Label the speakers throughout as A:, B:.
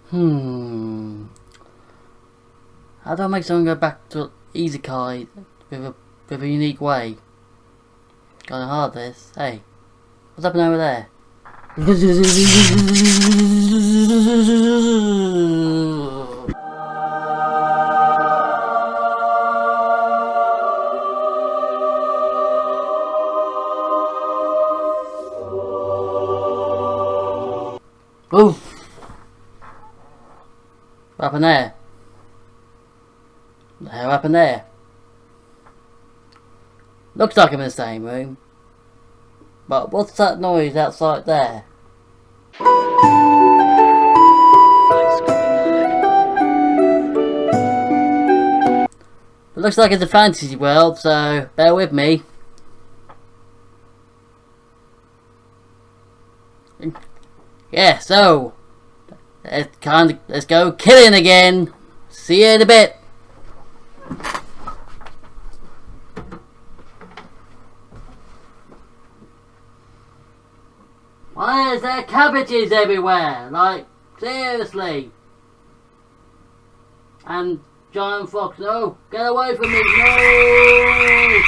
A: How do I make someone go back to ISEKAI with a unique way? Kinda hard this. Hey, what's happening over there? Oof! What happened there? What the hell happened there? Looks like I'm in the same room. But what's that noise outside there? It looks like it's a fantasy world, so bear with me. Yeah, so let's go killing again. See you in a bit. Why is there cabbages everywhere? Like, seriously. And giant fox, no, get away from me, no!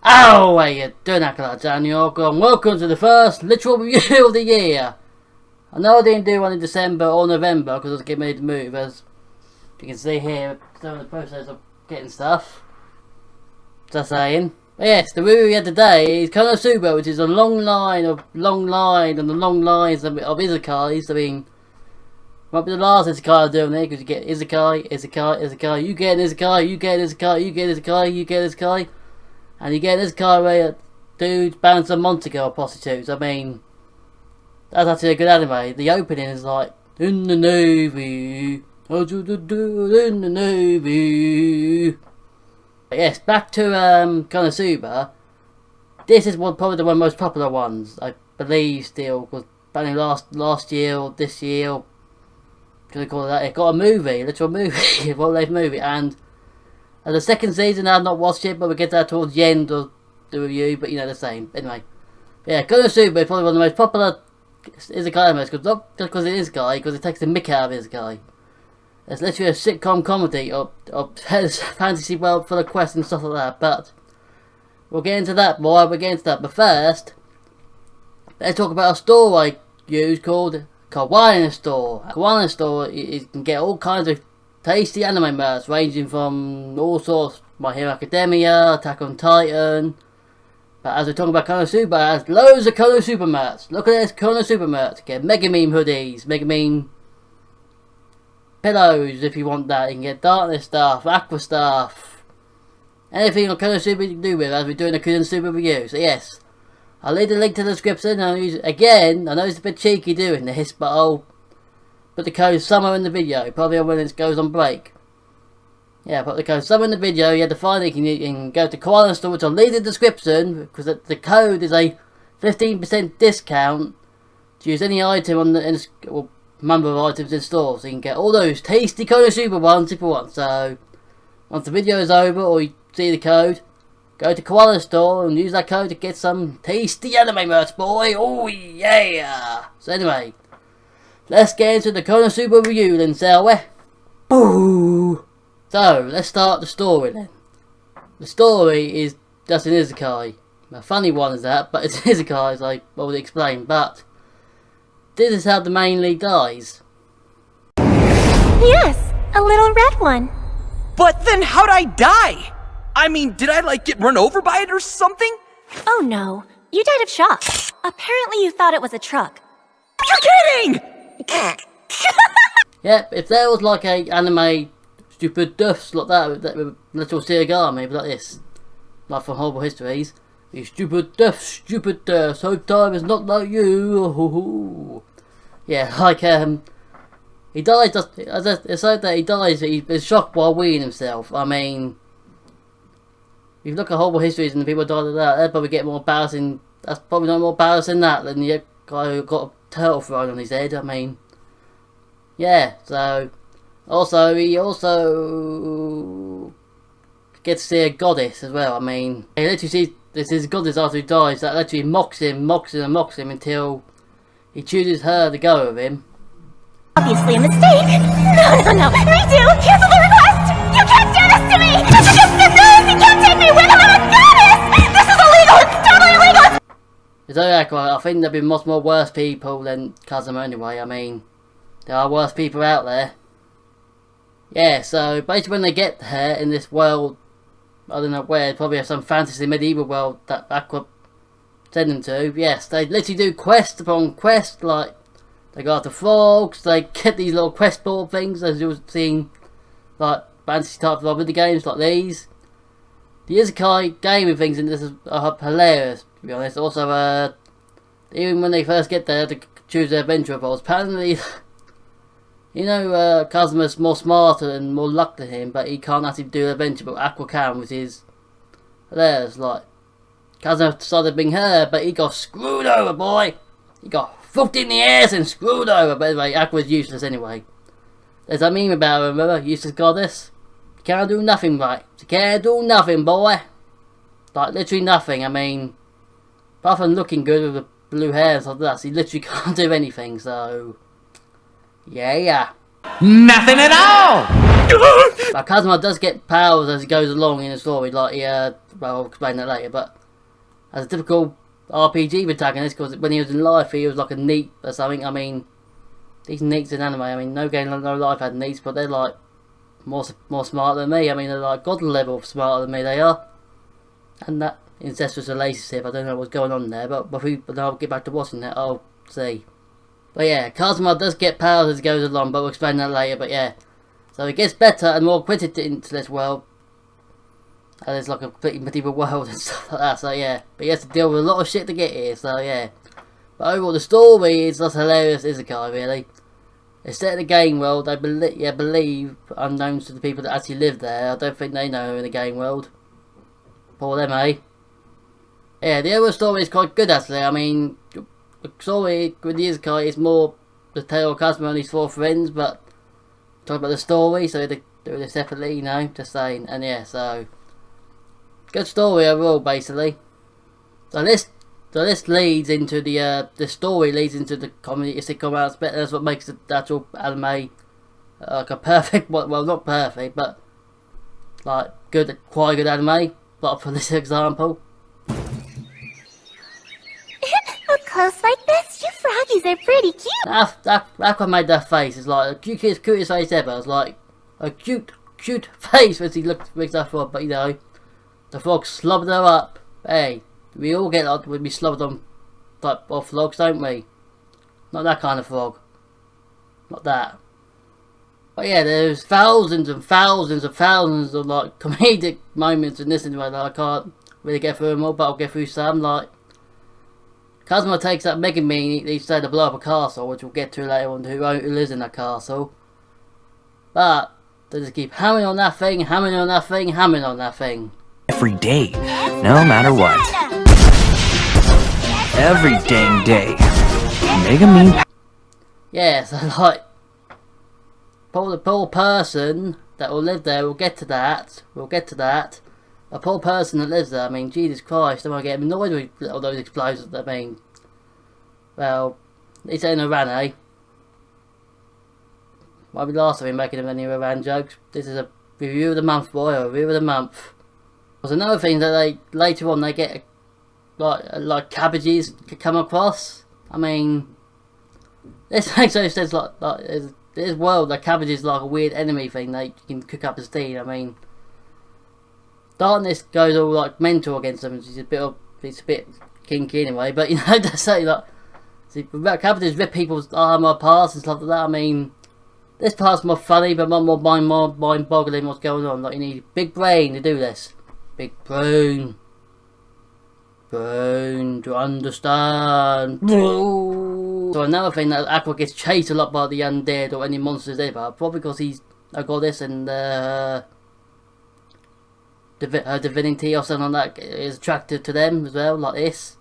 A: Oh, how you doing, TheOracle, and welcome to the first literal review of the year. I know I didn't do one in December or November because I was getting ready to move, as you can see here, still in the process of getting stuff. Just saying. But yes, the review we had today is Konosuba, which is a long line and the long lines of isekais. I mean, might be the last isekai I'm doing there because you get isekai, you get an isekai, you get an isekai, you get an isekai, you get an isekai. And you get this guy where dudes bounce on Monte Girl prostitutes. I mean, that's actually a good anime. The opening is like, in the Navy, what you do in the Navy. But yes, back to Konosuba. This is probably the one of the most popular ones, I believe still, because only last year or this year, can I call it that, it got a movie, a literal movie, a full-length movie, and the second season, I've not watched it, but we'll get that towards the end of the review, but you know, the same. Anyway, yeah, Konosuba is probably one of the most popular isekai animes, because not just because it is isekai, because it takes the mick out of isekai. It's literally a sitcom comedy of fantasy world full of quests and stuff like that, but we'll get into that more, but first, let's talk about a store I use called Kawaii Store. Kawaii Store, you can get all kinds of tasty anime merch ranging from all sorts, My Hero Academia, Attack on Titan. But as we're talking about Konosuba, it has loads of Konosuba merch. Look at this Konosuba merch. Get Megumin hoodies, Megumin pillows if you want that. You can get Darkness stuff, Aqua stuff. Anything on Konosuba you can do with, as we're doing a Konosuba review. So yes, I'll leave the link to the description. I'll use it again. I know it's a bit cheeky doing this, but I'll put the code somewhere in the video, probably when it goes on break. Yeah, put the code somewhere in the video. You have to find it. You can go to Koala Store, which I'll leave in the description, because the code is a 15% discount to use any item on the number of items in store. So you can get all those tasty Konosuba ones if you want. So once the video is over, or you see the code, go to Koala Store and use that code to get some tasty anime merch, boy. Oh yeah! So anyway, let's get into the Konosuba review then, shall we? Boo! So, let's start the story then. The story is just an isekai. A funny one is that, but it's isekai, as I already explained. But this is how the main lead dies.
B: Yes, a little red one.
C: But then how'd I die? I mean, did I like get run over by it or something?
B: Oh no, you died of shock. Apparently you thought it was a truck.
C: You're kidding!
A: Yep, if there was like a anime stupid duffs like that with little Sirigami, but like this, like from Horrible Histories, you stupid duffs, hope time is not like you. Yeah, like he dies just it's like that he dies. He's been shocked while weeing himself. I mean, if you look at Horrible Histories and the people die like that, they'd probably get more embarrassing. That's probably not more embarrassing than the guy who got a turtle thrown on his head. I mean, yeah, so also he also gets to see a goddess as well. I mean, he literally sees this is goddess after he dies that literally mocks him until he chooses her to go with him.
B: Obviously a mistake. No. Redo! Cancel the request! You can't do this to me! It's against the rules! You can't take me with him! I'm a goddess! This is illegal! It's totally illegal!
A: TheOracle, I think there've been much more worse people than Kazuma anyway. I mean, there are worse people out there. Yeah, so basically when they get there in this world, I don't know where, probably some fantasy medieval world that Aqua send them to. Yes, they literally do quest upon quest, like they go after frogs, they get these little quest board things as you've seen, like fantasy type of video games like these. The ISEKAI gaming things in this are hilarious, to be honest. Also, even when they first get there to choose their adventure roles, apparently, you know, Kazuma's more smarter and more luck than him, but he can't actually do an adventure, but Aqua can, which is hilarious. Like, Kazuma decided to bring her, but he got screwed over, boy! He got fucked in the ass and screwed over. But anyway, Aqua's useless anyway. There's a meme about her, remember? Useless goddess. She can't do nothing right. She can't do nothing, boy. Like, literally nothing. I mean, apart from looking good with the blue hair and stuff like that, she literally can't do anything, so... Yeah.
C: Nothing at all!
A: But Kazuma does get powers as he goes along in the story, like, well, I'll explain that later, but... As a typical RPG protagonist, because when he was in life, he was like a neat or something. I mean, these neats in anime, I mean, no game, no life had neats, but they're like more smart than me. I mean, they're like god level smarter than me, they are. And that incestuous relationship, I don't know what's going on there, but I'll get back to watching that, I'll see. But yeah, Kazuma does get powers as he goes along, but we'll explain that later, but yeah. So it gets better and more acquainted into this world. And it's like a completely medieval world and stuff like that, so yeah. But he has to deal with a lot of shit to get here, so yeah. But overall, the story is just hilarious ISEKAI, really. It's set in a game world, I believe, unknown to the people that actually live there. I don't think they know in the game world. Poor them, eh? Yeah, the overall story is quite good, actually. I mean, the story with the ISEKAI is more the tale of Kazuma and his 4 friends, but talk about the story, so they do it separately, you know, just saying. And yeah, so... Good story overall, basically. So this leads into the story leads into the comedy sitcom aspect. That's what makes the actual anime like a perfect, well, not perfect, but like good, quite good anime. But for this example,
B: Up close like this, you froggies are pretty cute.
A: That's what made that face. It's like the cutest face ever. It's like a cute face when he looks that frog, but you know. The frog slobbered her up. Hey, we all get like when we slobbered on type of frogs, don't we? Not that kind of frog. Not that. But yeah, there's thousands and thousands and thousands of like comedic moments in this anyway that I can't really get through them all, but I'll get through some. Like Kazuma takes that Megumin, he said to blow up a castle, which we'll get to later on, who lives in that castle. But they just keep hammering on that thing, hammering on that thing, hammering on that thing.
C: Every day, no matter what. Every dang day. Megumin.
A: Yeah, so like, the poor person that will live there, we'll get to that. A poor person that lives there, I mean, Jesus Christ, am I getting annoyed with all those explosions? I mean, well, it's in Iran, eh? Might be last of him making any Iran jokes. This is a review of the month, boy, a review of the month. There's another thing that they later on they get like cabbages come across. I mean, this makes no sense. Like this world, like cabbages like a weird enemy thing that you can cook up as tea. I mean, darkness goes all like mental against them. It's a bit kinky anyway. But you know, to say like, see, cabbages rip people's armor apart and stuff like that. I mean, this part's more funny, but more mind-boggling what's going on. Like you need a big brain to do this. Big brain to understand. So another thing that Aqua gets chased a lot by the undead or any monsters ever, probably because he's a goddess and her divinity or something like that is attracted to them as well, like this.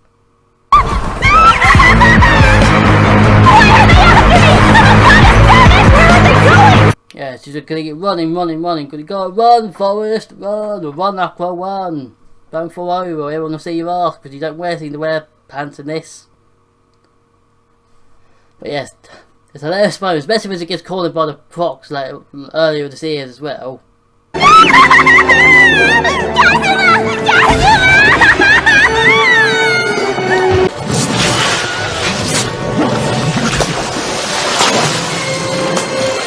A: she's gonna get running. Gonna go, run, Forrest, run, or run, Aqua, run. Don't fall over, everyone will see your ass, because you don't seem to wear pants in this. But yes, it's a hilarious moment, especially when it gets cornered by the procs like earlier this year as well.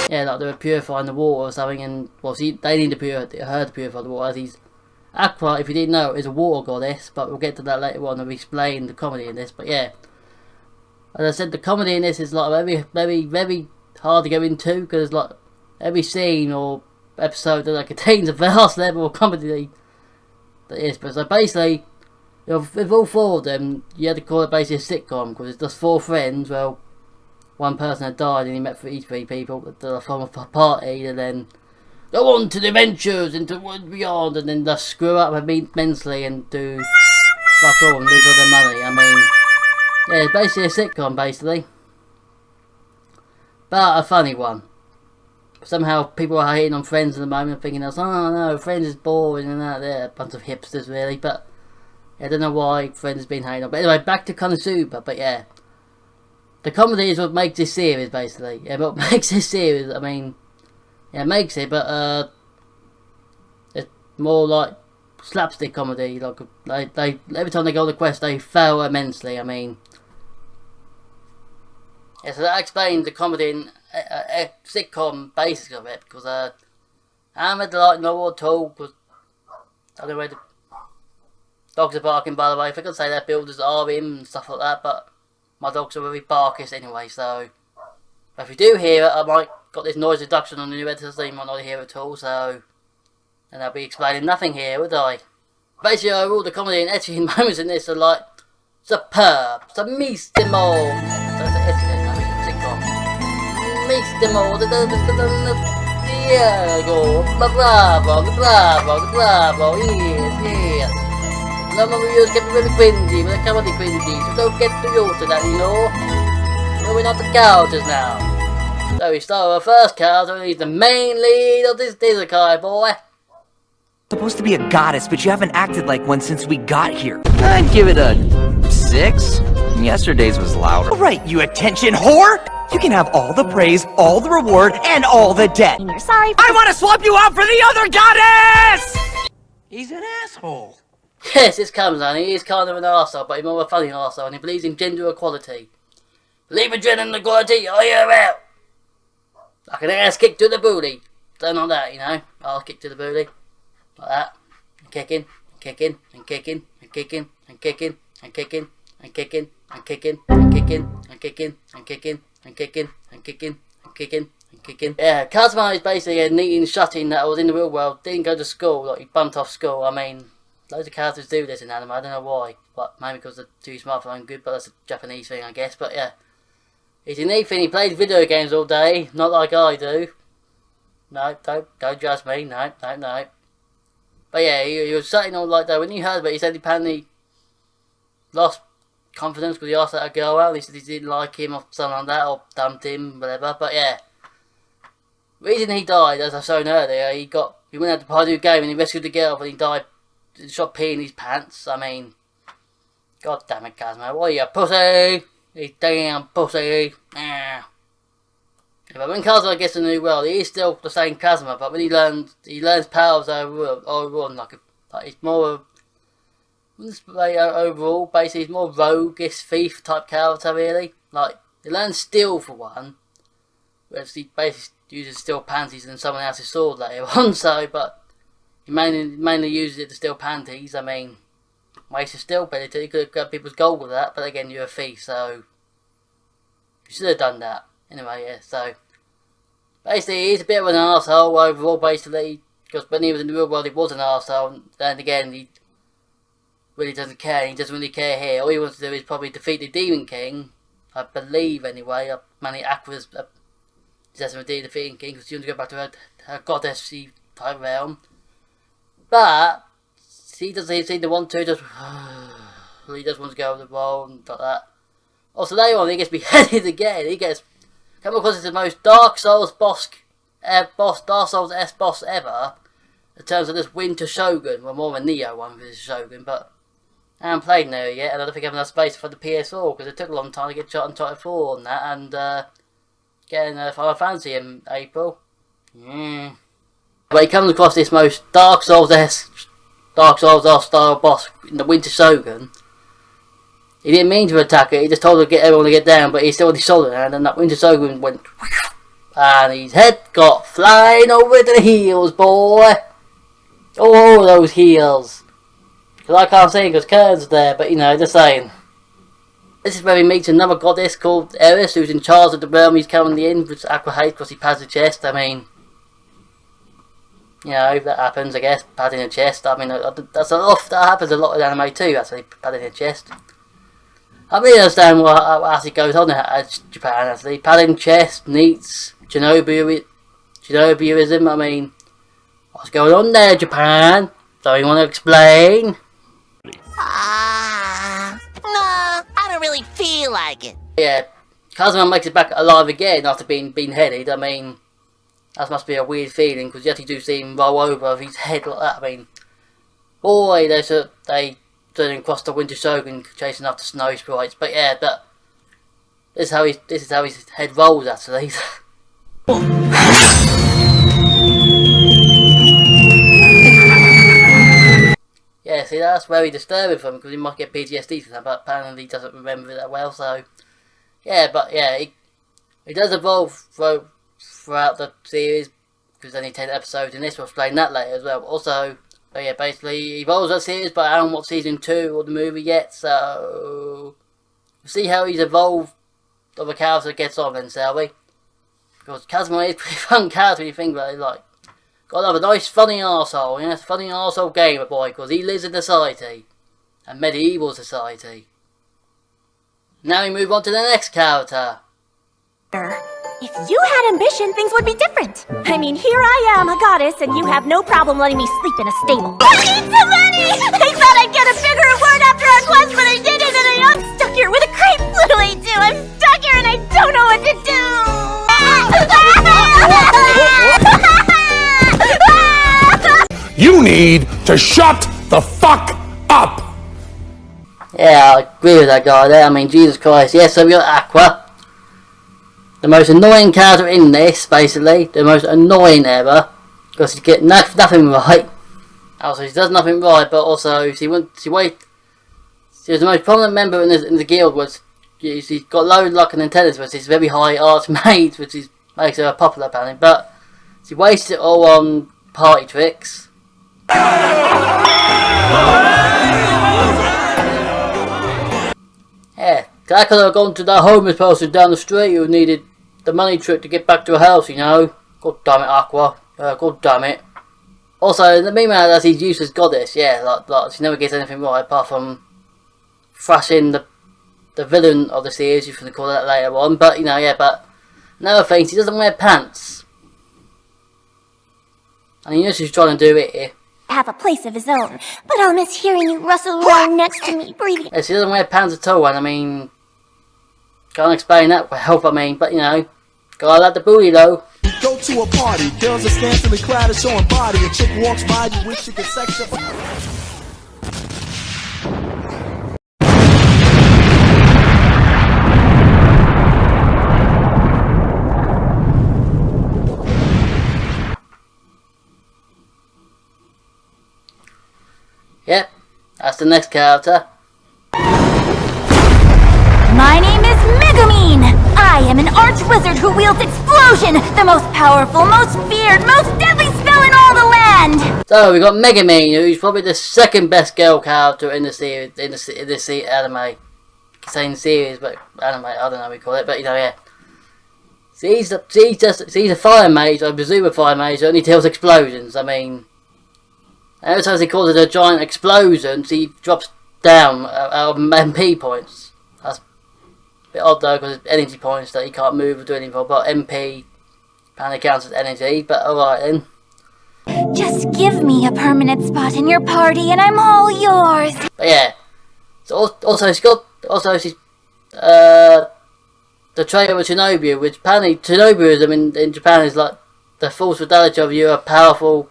A: Yeah, like they were purifying the water or something, and well, see, they need to her to purify the water. As he's Aqua, if you didn't know, is a water goddess, but we'll get to that later on and explain the comedy in this. But yeah, as I said, the comedy in this is like very hard to go into, because like every scene or episode that like contains a vast level of comedy that is. But so basically, you know, with all four of them, you had to call it basically a sitcom, because it's just four friends. Well, one person had died and he met for each three people that are from a party, and then go on to the adventures into the world beyond, and then just screw up immensely and do fuck all and lose all their money. I mean, yeah, it's basically a sitcom, basically. But a funny one. Somehow people are hating on Friends at the moment, thinking, oh no, Friends is boring and that. They're a bunch of hipsters, really. But yeah, I don't know why Friends has been hating on. But anyway, back to Konosuba. But yeah, the comedy is what makes this series, basically. Yeah, what makes this series, I mean, yeah, it makes it, but it's more like slapstick comedy. Like they every time they go on the quest, they fail immensely. I mean, yeah, so that explains the comedy in a sitcom basis of it, because I'm a delight novel at all, because I don't know where the dogs are barking, by the way. If I could say that builders are in and stuff like that, but my dogs are very barkish anyway, so if you do hear it, I might got this noise reduction on the new editor, so you might not hear it at all, so and I'll be explaining nothing here, would I? Basically, overall, the comedy and etching moments in this are like superb, submissimo. That's an sitcom. Missimo, Diego, bravo, yes. Some of you get really cringy, but they're comedy cringy, so don't get too used to that, you know. We're not the characters now. So we start with our first character, and he's the main lead of this ISEKAI, boy.
C: Supposed to be a goddess, but you haven't acted like one since we got here. I'd give it a 6. Yesterday's was louder. All right, you attention whore! You can have all the praise, all the reward, and all the debt.
B: And you're sorry.
C: I want to swap you out for the other goddess! He's an asshole.
A: Yes, this comes on. He is kind of an arsehole, but he's more of a funny arsehole, and he believes in gender equality. Believe in gender equality, or you're out! Like an ass kick to the booty. Something like that, you know. I'll kick to the booty. Like that. And kicking, and kicking, and kicking, and kicking, and kicking, and kicking, and kicking, and kicking, and kicking, and kicking, and kicking, and kicking, and kicking, and kicking, and kicking. Yeah, Kazuma is basically a neat and shutting that was in the real world, didn't go to school, like he bumped off school. I mean, loads of characters do this in anime, I don't know why. But maybe because they're too smart for their own good, but that's a Japanese thing, I guess. But yeah. It's a neat thing, he plays video games all day, not like I do. No, don't judge me, no. But yeah, he was sitting all like that. When you heard about it, he said he apparently lost confidence because he asked that girl out, and he said he didn't like him or something like that, or dumped him, whatever. But yeah, reason he died, as I shown earlier, he went out to play a new game and he rescued the girl, but he died, shot pee in his pants. I mean, god damn it, Kazuma, what are you, a pussy? You damn pussy. Yeah, but when Kazuma gets to the new world, he is still the same Kazuma, but when he learns powers overall, like it's more overall, basically he's more roguish thief type character, really. Like, he learns steel for one, whereas he basically uses steel panties and someone else's sword later on, so, but he mainly uses it to steal panties. I mean, waste of steel ability, you could have got people's gold with that, but again, you're a thief, so you should have done that. Anyway, yeah, so basically he's a bit of an arsehole overall, basically, because when he was in the real world he was an arsehole, and again he really doesn't care, he doesn't really care here. All he wants to do is probably defeat the Demon King, I believe anyway. Many Aqua's possessing with the defeating King, because she wants to go back to her goddess type realm. But he doesn't seem to want to, he just wants to go over the wall and like that. Also later on he gets beheaded again. He gets come across as the most Dark Souls boss boss, Dark Souls S boss ever, in terms of this Winter Shogun. Well, more of a Neo one with this Shogun, but I haven't played Neo yet, and I don't think I have enough space for the PS4, because it took a long time to get Uncharted 4 on that, and getting Final Fantasy in April. But he comes across this most Dark Souls style boss in the Winter Shogun. He didn't mean to attack it, he just told everyone to get down, but he still had his sword in hand, and that Winter Shogun went, and his head got flying over the heels, boy! All those heels! Because I can't see it because Kern's there, but you know, just saying. This is where he meets another goddess called Eris, who's in charge of the realm he's currently in, which Aqua hates because he pads the chest. I mean, you know, that happens, I guess, padding the chest. I mean, that happens a lot in anime too, actually, padding the chest. I really understand what actually goes on in Japan, actually. Padding chest, neats, Shinobiism, I mean, what's going on there, Japan? Don't you want to explain?
D: No, I don't really feel like it.
A: Yeah, Kazuma makes it back alive again after being headed. I mean, that must be a weird feeling, because you actually do see him roll over his head like that. I mean, boy, they turning across the Winter Shogun chasing after snow sprites. But yeah, this is how his head rolls actually. Yeah, see, that's very disturbing for him, because he might get PTSD from that, but apparently he doesn't remember it that well. So yeah, but yeah, he does evolve throughout the series, because there's only 10 episodes in this. We'll explain that later as well. But also, but yeah, basically he evolves that series, but I haven't watched season 2 of the movie yet, so we'll see how he's evolved of a character gets on then, shall we? Because Kazuma is a pretty fun character when you think about it. Like, gotta have a nice funny arsehole, you know, funny arsehole gamer boy, because he lives in society, a medieval society. Now we move on to the next character.
B: If you had ambition, things would be different. I mean, here I am, a goddess, and you have no problem letting me sleep in a stable. I need some money! I thought I'd get a bigger reward after our quest, but I didn't, and I'm stuck here with a creep. What do I do? I'm stuck here and I don't know what to do!
E: You need to shut the fuck up!
A: Yeah, I agree with that guy there. I mean, Jesus Christ. Yes, so we got Aqua. The most annoying character in this, basically. The most annoying ever. Because she gets nothing right. Also, she does nothing right, but also she was the most prominent member in the guild. She's got low luck and intelligence, but she's very high arts mage, which makes her popular apparently. But she wastes it all on party tricks. Yeah, I could have gone to that homeless person down the street who needed the money trick to get back to her house, you know. God damn it, Aqua. God damn it. Also, in the meanwhile, as he's useless goddess, yeah, like she never gets anything right apart from thrashing the villain of the series, you can call that later on. But, you know, yeah, but another thing, she doesn't wear pants. And you know she's trying to do it here.
B: Have a place of his own, but I'll miss hearing you rustle around next to me, breathing.
A: Yeah, she doesn't wear pants at all, and I mean, can't explain that well, I mean, but you know, gotta like the booty though.
F: Go to a party, girls are scantily clad and showing body. A chick walks by, you wish you could sex her.
A: Yep, that's the next character.
B: My name is Megumin! I am an arch-wizard who wields Explosion, the most powerful, most feared, most deadly spell in all the land!
A: So, we got Megumin, who's probably the second best girl character in the series, in this anime. Same series, but anime, I don't know what we call it, but you know, yeah. She's a fire mage, I presume a fire mage, that only deals explosions, I mean. Every time he calls it a giant explosion, she drops down out of MP points. That's a bit odd though, because it's energy points that he can't move or do anything for, but MP apparently counts as energy, but alright then.
B: Just give me a permanent spot in your party and I'm all yours!
A: But yeah, so she's the trait of a Shinobu, which apparently Shinobuism in Japan is like the false fidelity of you a powerful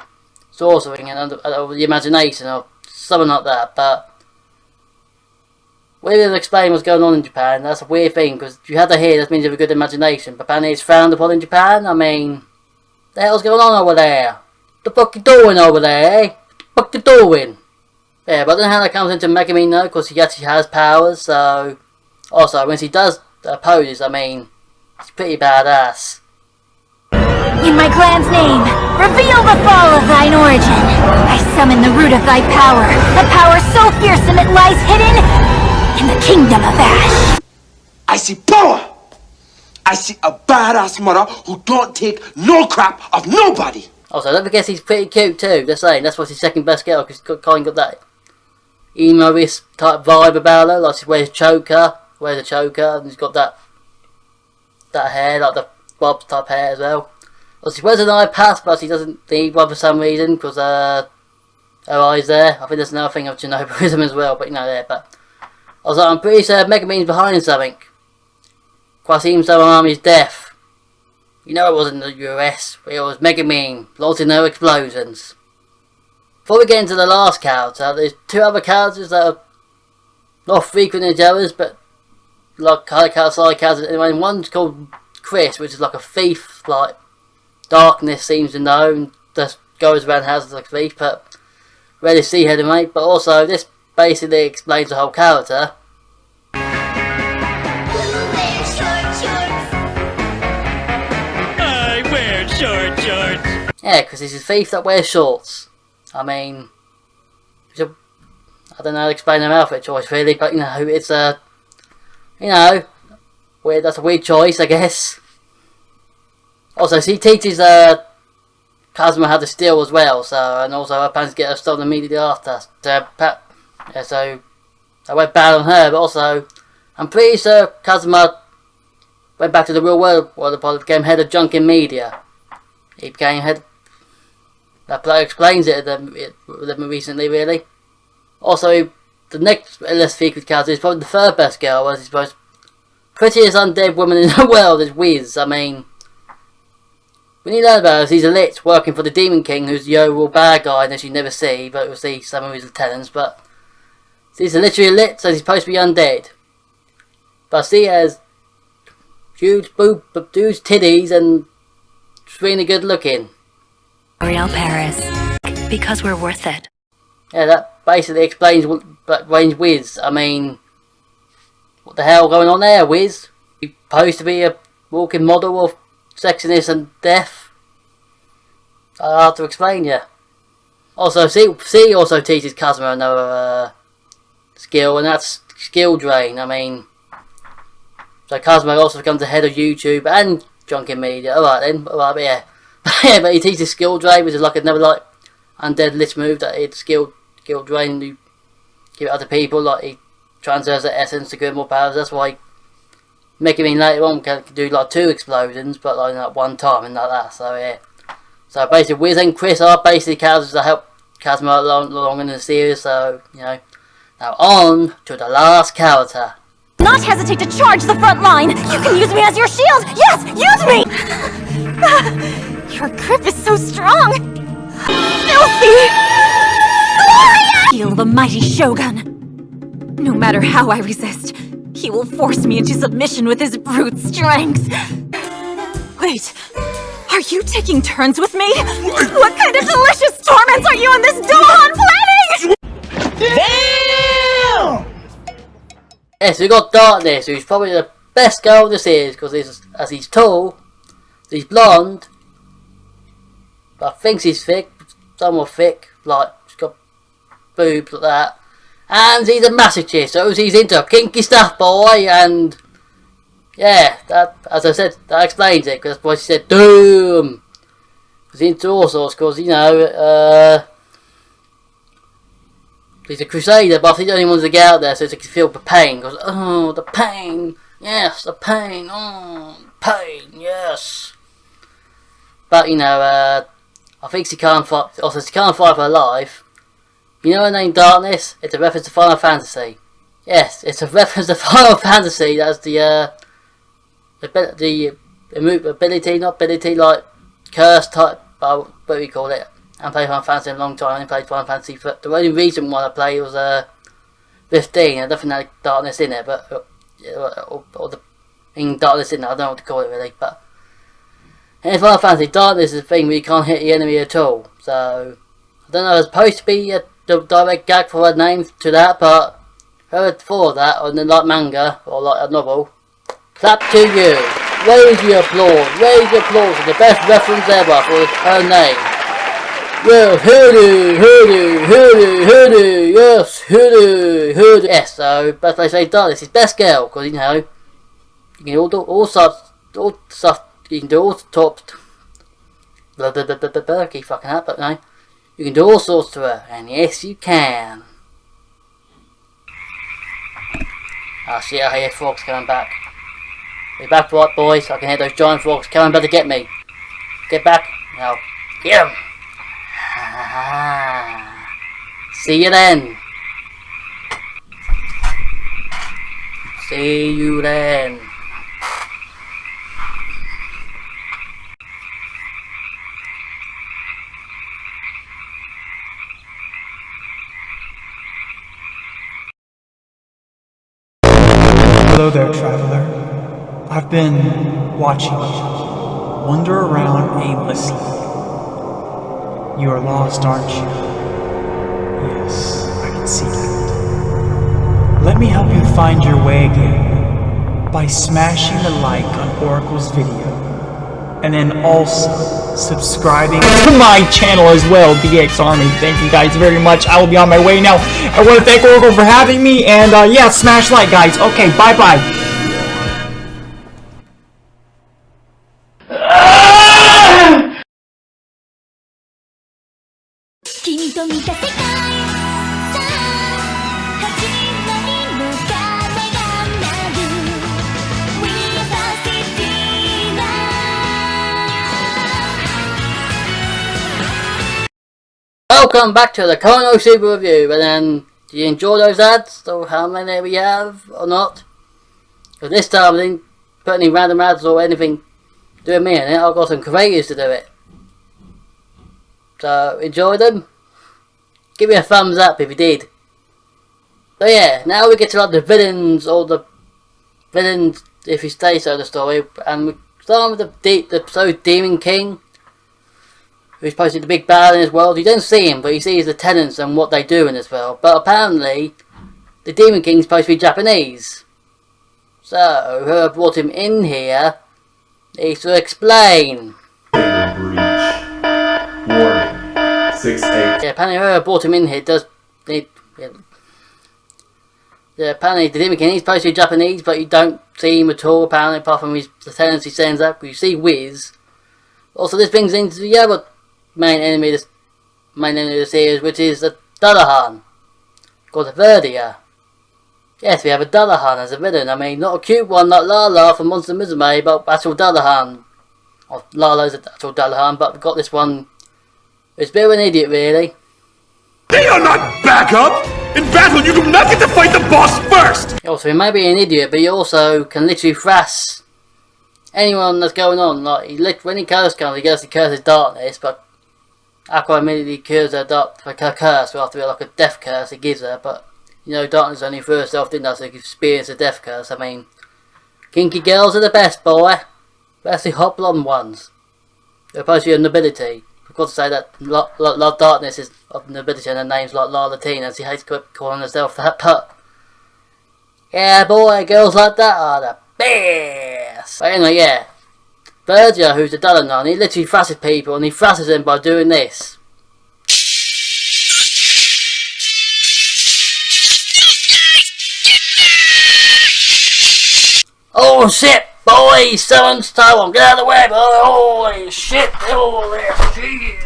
A: sorcering and the imagination or something like that. But we will explain what's going on in Japan. That's a weird thing, because if you have to hear, that means you have a good imagination. But apparently it's frowned upon in Japan. I mean, the hell's going on over there? The fuck you doing over there, eh? The fuck you doing? Yeah, but I don't know how that comes into Megumin though, because he actually has powers, so... Also, when he does poses, I mean, he's pretty badass.
B: In my clan's name, reveal the fall of thine origin. I summon the root of thy power, a power so fearsome it lies hidden in the kingdom of Ash.
G: I see power! I see a badass mother who don't take no crap of nobody!
A: Also, don't forget he's pretty cute too, just saying, that's what's his second best girl, because he's kind of got that emo-ish type vibe about her, like she wears a choker, and he's got that hair, like the Bob's type hair as well. Well, she wears an eye patch, but she doesn't need one for some reason, because her eye's there. I think there's another thing of Chernobylism as well, but you know, there. But also, I'm pretty sure Megumin's behind something. Quite seems so army's death. You know it wasn't the US, it was Megumin, launching no explosions. Before we get into the last character, there's two other characters that are not frequent as others, but like side characters anyway. One's called Chris, which is like a thief, like Darkness seems to know, and just goes around houses like a thief, but rarely see her anyway. But also, this basically explains the whole character.
H: I wear short shorts.
A: Yeah, because he's a thief that wears shorts. I mean, I don't know how to explain their outfit choice really, but you know, it's a, you know, weird. That's a weird choice, I guess. Also, she teaches Kazuma how to steal as well, so, and also her plans to get her stolen immediately after. So, yeah, so I went bad on her, but also, I'm pretty sure Kazuma went back to the real world where the became head of junk in media. He became head. That play explains it recently, really. Also, the next less secret character is probably the third best girl, as he's the most prettiest undead woman in the world is Wiz. I mean, when you learn about her, she's a lich working for the Demon King, who's the overall bad guy that you never see, but you'll see some of his lieutenants. But she's literally a lich, so she's supposed to be undead. But she has huge huge titties and really good looking.
I: Real Paris, because we're worth it.
A: Yeah, that basically explains what range Wiz. I mean, what the hell going on there, Wiz? You're supposed to be a walking model of sexiness and death. Hard to explain, yeah. Also, C also teaches Kazuma another skill, and that's skill drain. I mean, so Kazuma also becomes the head of YouTube and Junkin Media. Alright then, alright, but yeah. Yeah, but he teaches skill drain, which is like another like undead lich move that he'd skill drain to give it other people. Like he transfers the essence to give more powers. That's why Megumin later on can do like 2 explosions, but like at one time and like that. So yeah. So basically, Wiz and Chris are basically characters that help Kazuma along in the series. So you know, now on to the last character.
B: Not hesitate to charge the front line. You can use me as your shield. Yes, use me. Your grip is so strong. Filthy. Glorious! Feel the mighty Shogun. No matter how I resist, he will force me into submission with his brute strength. Wait, are you taking turns with me? What kind of delicious torments are you and this Dohan planning?
G: Damn!
A: Yes, we got Darkness, who's probably the best girl in the series, because as he's tall, he's blonde, I think he's thick, somewhat thick, like, he's got boobs like that, and he's a masochist, so he's into kinky stuff, boy, and, yeah, that, as I said, that explains it, because that's why she said, doom, he's into all sorts, because, you know, he's a crusader, but I think he only wants to get out there so he can feel the pain, because, oh, the pain, yes, the pain, oh, pain, yes, but, you know, I think she can't fight. Also, she can't fight for her life. You know her name, Darkness? It's a reference to Final Fantasy. Yes, it's a reference to Final Fantasy. That's the ability, not ability, like curse type, what do we call it? I haven't played Final Fantasy in a long time. I only played Final Fantasy, the only recent one I played was 15. I don't think had darkness in it, but or the darkness in it. I don't know what to call it really, but in Final Fantasy, darkness is a thing where you can't hit the enemy at all. So I don't know. It's supposed to be a direct gag for a name to that, but heard for that on the like manga or like a novel. Clap to you. Raise your applause. Raise your applause for the best reference ever for her name. Well, hoodoo, hoodoo, hoodoo, hoodoo, yes, hoodoo, hoodoo. Yes, so best place to say darkness is best girl, because you know, you can do all stuff, you can do all sorts, blah blah blah blah blah blah, keep fucking up, but no, you can do all sorts to her, and yes you can. Oh shit, I hear frogs coming back. We're back right boys, I can hear those giant frogs coming back to get me. Get back, now, get them. See you then. See you then.
J: Hello there, traveler. I've been watching you wander around aimlessly. You are lost, aren't you? Yes, I can see that. Let me help you find your way again by smashing the like on Oracle's video. And then also subscribing to my channel as well, DX Army. Thank you guys very much. I will be on my way now. I want to thank Oracle for having me, and yeah, smash like, guys. Okay, bye-bye.
A: Welcome back to the Konosuba review, and then, do you enjoy those ads, or how many we have, or not? Because this time I didn't put any random ads or anything doing me in it, I've got some creators to do it. So, enjoy them? Give me a thumbs up if you did. So yeah, now we get to like the villains, or the villains, if you say so, the story, and we start with the Demon King, who's supposed to be the big bad in this world. You don't see him, but you see his lieutenants and what they do in this world. But apparently, the Demon King's supposed to be Japanese. So, whoever brought him in here needs to explain.
K: Warning. 6-8.
A: Yeah, apparently whoever brought him in here does need... Yeah, apparently the Demon King is supposed to be Japanese, but you don't see him at all, apparently, apart from his lieutenants he sends up. You see Wiz. Also, this brings into the other main enemy of the series, which is the Dullahan, called the Verdia. Yes, we have a Dullahan as a villain. I mean, not a cute one like Lala from Monster Musume, but actual Dullahan. Or Lala's an actual Dullahan, but we've got this one who's a bit of an idiot, really.
E: They are not backup! In battle, you do not get to fight the boss first!
A: Also, he may be an idiot, but he also can literally thrash anyone that's going on. Like, when he curse comes, he goes to curse his darkness, but Aqua immediately cures her curse after like a death curse he gives her, but you know, darkness only for herself, didn't that, so you can experience a death curse. I mean, kinky girls are the best, boy. Especially hot blonde ones. They're supposed to be a nobility. I've got to say that darkness is of nobility and her name's like La Latina, she hates calling herself that, but yeah, boy, girls like that are the best. But anyway, yeah. Verdia, who's a Dullahan, he literally thrashes people, and he thrashes them by doing this. Oh shit, boy, someone's stolen, get out of the way, boy, holy shit, holy shit.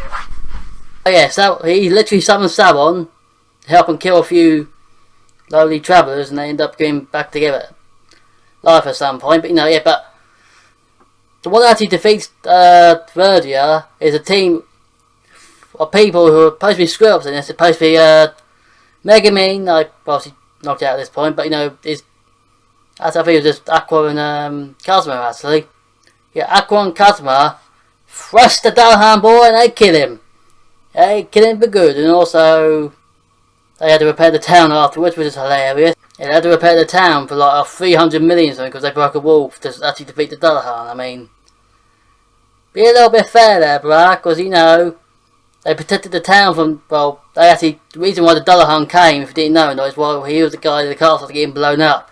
A: Oh yeah, so he literally summons Sabon to help him kill a few lowly travellers, and they end up getting back together life at some point, but you know, yeah, but the one that actually defeats Verdia is a team of people who are supposed to be screw-ups, and it's supposed to be Megumin, obviously knocked out at this point, but you know, I think it was just Aqua and Kazuma actually. Yeah, Aqua and Kazuma thrust the Dalhan boy and they kill him. They kill him for good, and also they had to repair the town afterwards, which is hilarious. They had to repair the town for like 300 million or something because they broke a wall to actually defeat the Dalhan. I mean, be a little bit fair there, bruh, because you know, they protected the town from, well, they actually, the reason why the Dalhan came, if you didn't know, is why he was the guy in the castle getting blown up.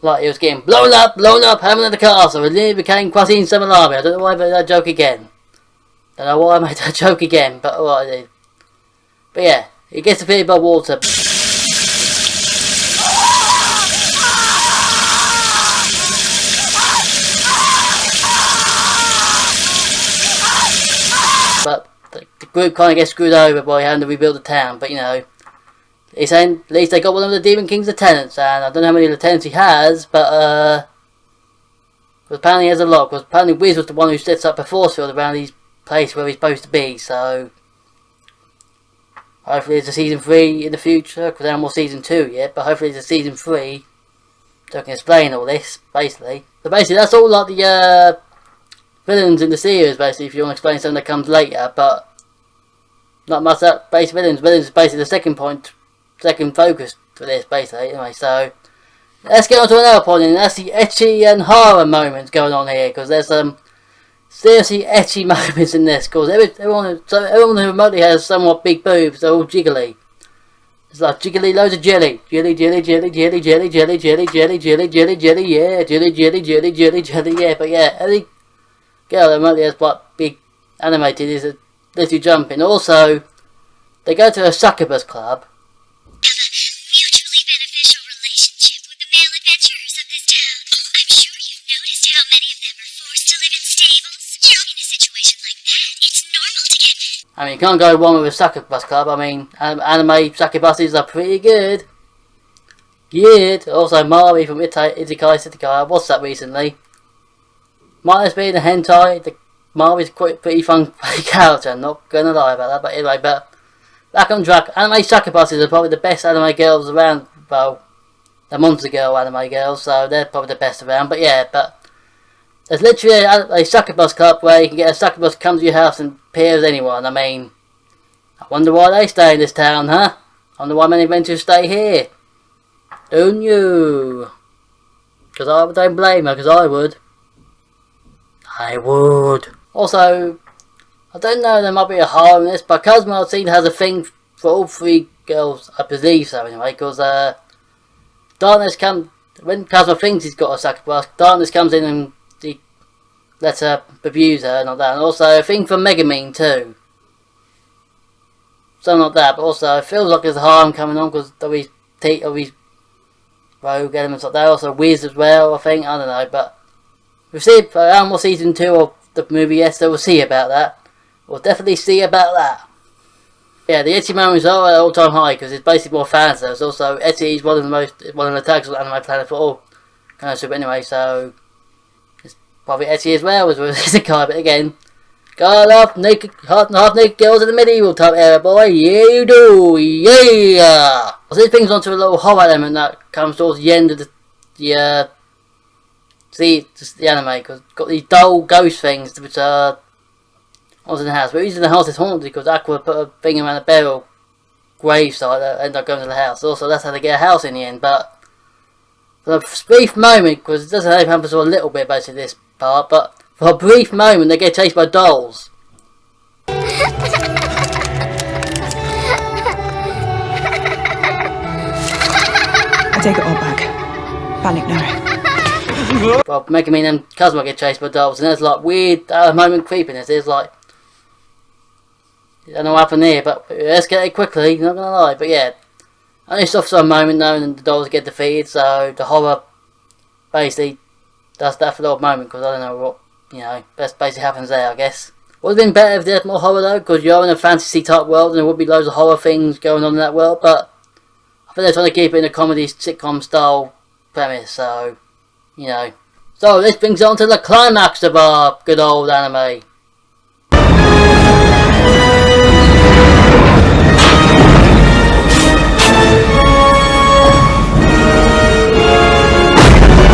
A: Like, he was getting blown up, having in the castle, and then he became quasi Summon Army. I don't know why I made that joke again. Don't know why I made that joke again, but what I did. But yeah, he gets defeated by water. But the group kind of gets screwed over by having to rebuild the town, but you know, he's saying at least they got one of the Demon King's lieutenants, and I don't know how many lieutenants he has, but apparently he has a lot, because apparently Wiz was the one who sets up a force field around his place where he's supposed to be, so hopefully there's a season 3 in the future, because there are more season 2 yet, but hopefully there's a season 3 so I can explain all this, basically. So basically that's all like the villains in the series, basically, if you want to explain something that comes later, but not much that base villains. Villains is basically the second focus for this, basically. Anyway, so let's get on to another point, and that's the ecchi and horror moments going on here, because there's some seriously ecchi moments in this, because everyone who remotely has somewhat big boobs, they're all jiggly. It's like jiggly loads of jelly. Jelly, jelly, jelly, jelly, jelly, jelly, jelly, jelly, jelly, jelly, jelly, yeah, jelly, jelly, jelly, jelly, jelly, yeah, but yeah, every girl that remotely has what big animated is a little jumping. Also, they go to a succubus club.
L: Mutually beneficial relationship with the male adventurers of this town. I'm sure you've noticed how many of them are forced to live in stables. In a situation like that, it's normal to get...
A: I mean, you can't go wrong with a succubus club. I mean, anime succubuses are pretty good. Good. Also, Mari from ISEKAI watched that recently. Minus being a hentai, Mari's quite pretty fun character, I'm not gonna lie about that, but anyway, but back on track. Anime succubuses are probably the best anime girls around. Well, the Monster Girl anime girls, so they're probably the best around, but yeah, but there's literally a succubus club where you can get a succubus to come to your house and pair with anyone. I mean, I wonder why they stay in this town, huh? I wonder why many adventurers stay here. Don't you? Because I don't blame her, because I would. I would. Also, I don't know, there might be a horror in this, but Kazuma I've seen has a thing for all 3 girls, I believe so anyway, because Darkness comes, when Kazuma thinks he's got a succubus, Darkness comes in and he lets her abuse her and all that, and also a thing for Megumin too. Something like that, but also it feels like there's a harm coming on because of his rogue elements like that, also Wiz as well, I think, I don't know, but we'll see more season 2 of the movie, yes, so we'll see about that. We'll definitely see about that. Yeah, the ecchi moments are at an all-time high because it's basically more fan service. Also, ecchi is one of the tags of Anime Planet for all. Konosuba anyway, so it's probably ecchi as well as ISEKAI, but again, got half naked girls in the medieval type era, boy. Yeah, you do. Yeah. So this brings on to a little horror element that comes towards the end of the anime, because it's got these dull ghost things which are in the house. But the reason the house is haunted because Aqua put a thing around a burial grave site that ended up going to the house. Also, that's how they get a house in the end. But for a brief moment, because it doesn't happen for a little bit basically this part, but for a brief moment they get chased by dolls.
M: I take it all back. Panic now.
A: Well, Megumin and Kazuma get chased by dolls, and there's like weird moment creepiness. There's like, I don't know what happened here, but let's get it quickly, not gonna lie. But yeah, only stuff for a moment though, and the dolls get defeated, so the horror basically does that for a little moment, because I don't know what, you know, best basically happens there, I guess. Would have been better if there's more horror though, because you're in a fantasy type world and there would be loads of horror things going on in that world, but I think they're trying to keep it in a comedy sitcom style premise, so, you know. So this brings on to the climax of our good old anime.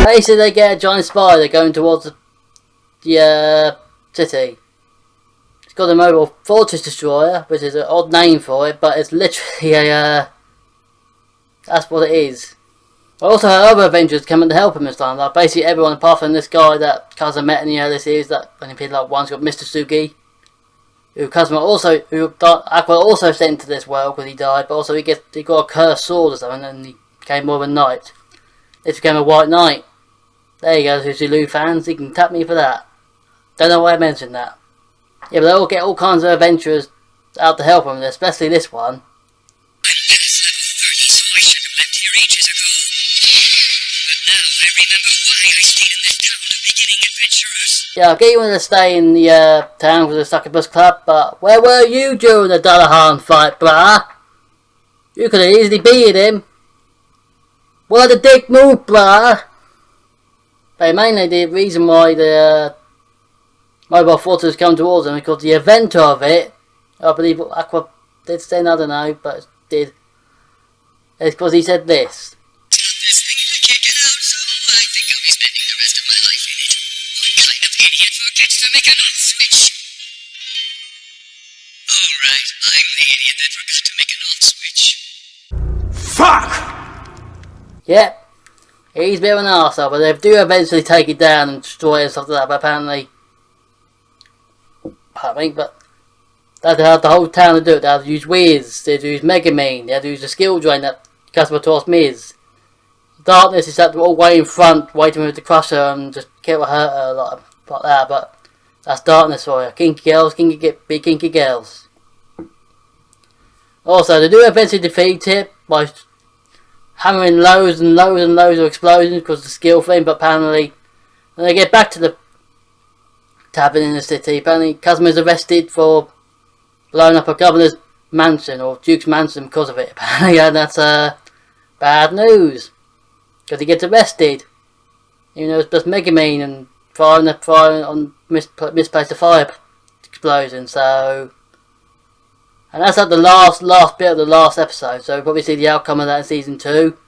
A: Basically they get a giant spider going towards the city. It's got a mobile fortress destroyer, which is an odd name for it, but it's literally a, that's what it is. But also her other Avengers come in to help him this time, like basically everyone apart from this guy that Kazuma met in the earlier series, that when he played like one's got Mr. Sugi, who Aqua also sent into this world because he died, but also he got a cursed sword or something and he became more of a knight. This became a white knight. There you go, Zulu fans, you can tap me for that. Don't know why I mentioned that. Yeah, but they all get all kinds of adventurers out to help them, especially this one. Yeah, I get you wanted to stay in the town for the Succubus Club, but where were you during the Dullahan fight, brah? You could have easily beaten him. What a dick move, brah! But mainly the reason why the mobile fortress come towards them, because the inventor of it, I believe Aqua did say, I don't know, but did, it's because he said this.
E: Fuck!
A: Yep, he's a bit of an arsehole, but they do eventually take it down and destroy it and stuff like that, but apparently, but they had the whole town to do it. They had to use Wiz, they had to use Megamine, they had to use the skill drain that Kazuma tossed Miz. Darkness is that all way in front, waiting for him to crush her and just kill her, like that, but that's Darkness for you. Kinky girls, be kinky girls. Also, they do eventually defeat it by hammering loads and loads and loads of explosions because of the skill thing, but apparently when they get back to the tavern in the city, apparently Kazuma is arrested for blowing up a governor's mansion or duke's mansion because of it. Apparently, and that's bad news because he gets arrested. You know, it's just Megamine and firing on misplaced a fire explosion. So, and that's at the last bit of the last episode. So we'll probably see the outcome of that in season 2.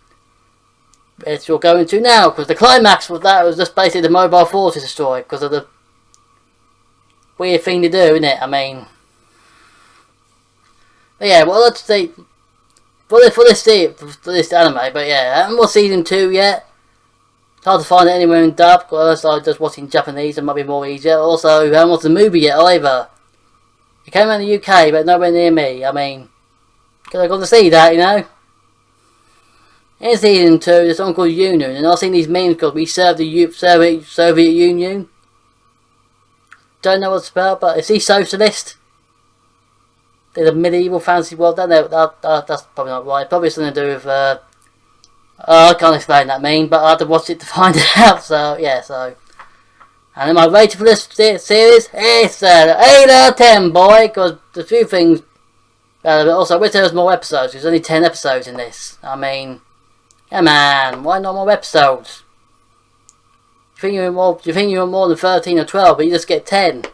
A: Which we'll go into now, because the climax of that was just basically the mobile fortress destroyed because of the weird thing to do, isn't it? I mean, but yeah, well, let's see for this anime. But yeah, I haven't watched season 2 yet. It's hard to find it anywhere in dub, because I'm just watching Japanese. It might be more easier. Also, I haven't watched the movie yet either. It came out in the UK, but nowhere near me. I mean, because I got to see that, you know. In season 2, there's something called Union, and I've seen these memes because we served the Soviet Union. Don't know what it's about, but is he socialist? There's a medieval fantasy world. Don't know. That's probably not right. Probably something to do with. I can't explain that meme, but I had to watch it to find it out. So yeah, so. And then my rating for this series is 8 out of 10, boy. Because there's a few things. Also, I wish there was more episodes. There's only 10 episodes in this. I mean, come on, why not more episodes? You think you want more than 13 or 12, but you just get 10.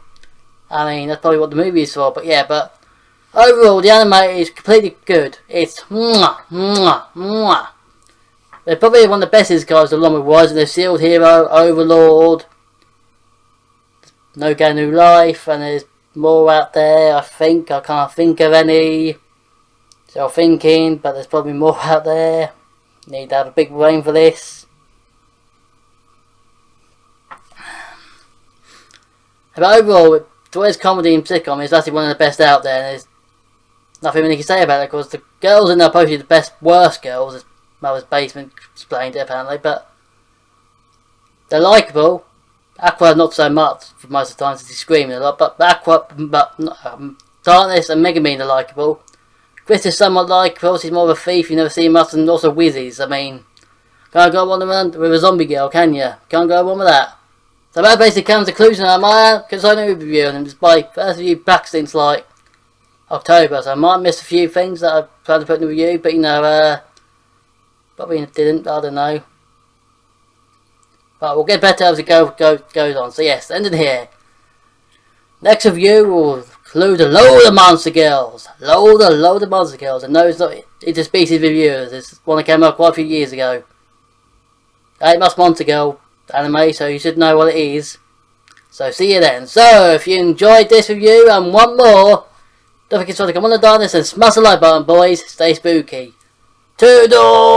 A: I mean, that's probably what the movie is for. But yeah, but overall, the anime is completely good. It's mwah, mwah, mwah. They're probably one of the best guys along with Rise of the Shield Hero, Overlord, No Game New Life, and there's more out there, I think. I can't think of any. So I'm thinking, but there's probably more out there. Need to have a big brain for this. But overall, today's comedy and sitcom is actually one of the best out there, and there's nothing really can say about it, because the girls in there are probably the worst girls, as Mother's Basement explained it apparently, but they're likeable. Aqua not so much for most of the time, since he's screaming a lot, but Darkness and Megamine are likeable. Chris is somewhat likeable, she's more of a thief, you never see much, and also Wizzies. I mean, can't go on with a zombie girl, can you? Can't go on with that. So that basically comes to the conclusion of my Konosuba review, and it's my first review back since like October, so I might miss a few things that I tried to put in the review, but you know, probably didn't, I don't know. But we'll get better as it goes on. So yes, ended here. Next review will include a load of monster girls. Load of monster girls. And no, it's not interspecies reviewers. It's one that came out quite a few years ago. 8 Monster Girl anime, so you should know what it is. So see you then. So if you enjoyed this review and want more, don't forget to come on the darkness and smash the like button, boys. Stay spooky. Toodles!